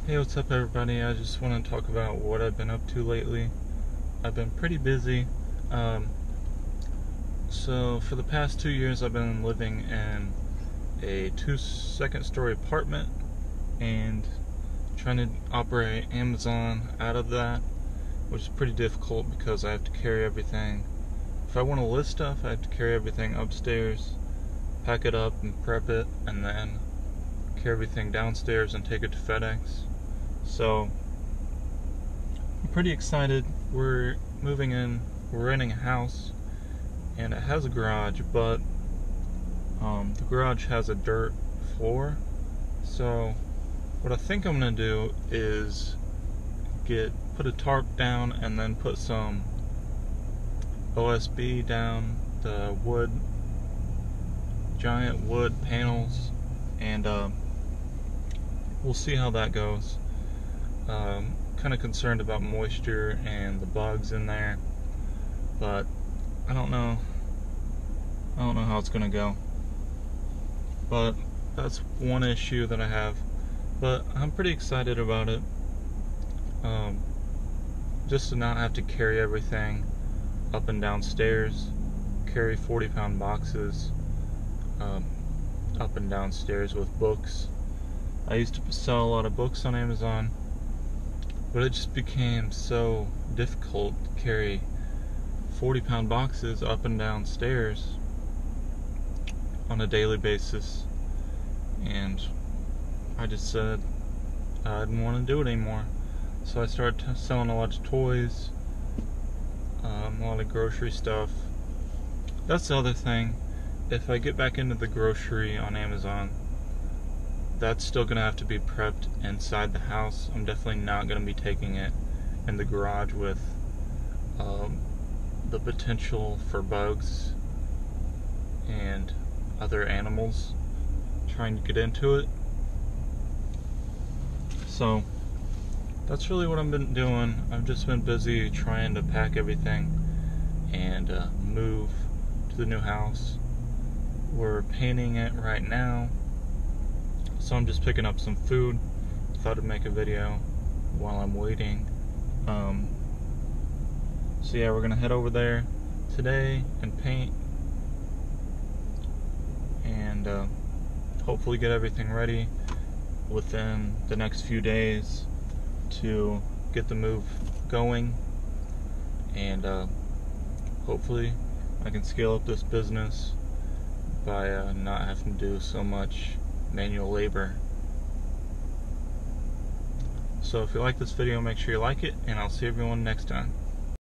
Hey, what's up everybody? I just want to talk about what I've been up to lately. I've been pretty busy. Um, so for the past 2 years I've been living in a second story apartment and trying to operate Amazon out of that, which is pretty difficult because I have to carry everything. If I want to list stuff, I have to carry everything upstairs, pack it up and prep it, and then carry everything downstairs and take it to FedEx. So I'm pretty excited. We're moving in, we're renting a house, and it has a garage, but the garage has a dirt floor. So what I think I'm gonna do is put a tarp down and then put some OSB down the giant wood panels, and we'll see how that goes. Kind of concerned about moisture and the bugs in there, but I don't know how it's gonna go. But that's one issue that I have, but I'm pretty excited about it. Just to not have to carry everything up and down stairs, carry 40-pound boxes up and down stairs with books. I used to sell a lot of books on Amazon, but it just became so difficult to carry 40-pound boxes up and down stairs on a daily basis, and I just said I didn't want to do it anymore. So I started selling a lot of toys, a lot of grocery stuff. That's the other thing. If I get back into the grocery on Amazon, that's still gonna have to be prepped inside the house. I'm definitely not gonna be taking it in the garage with the potential for bugs and other animals trying to get into it. So that's really what I've been doing. I've just been busy trying to pack everything and move to the new house. We're painting it right now, so I'm just picking up some food. Thought I'd make a video while I'm waiting. So yeah, we're gonna head over there today and paint, and hopefully get everything ready within the next few days to get the move going, and hopefully I can scale up this business by not having to do so much manual labor. So if you like this video, make sure you like it, and I'll see everyone next time.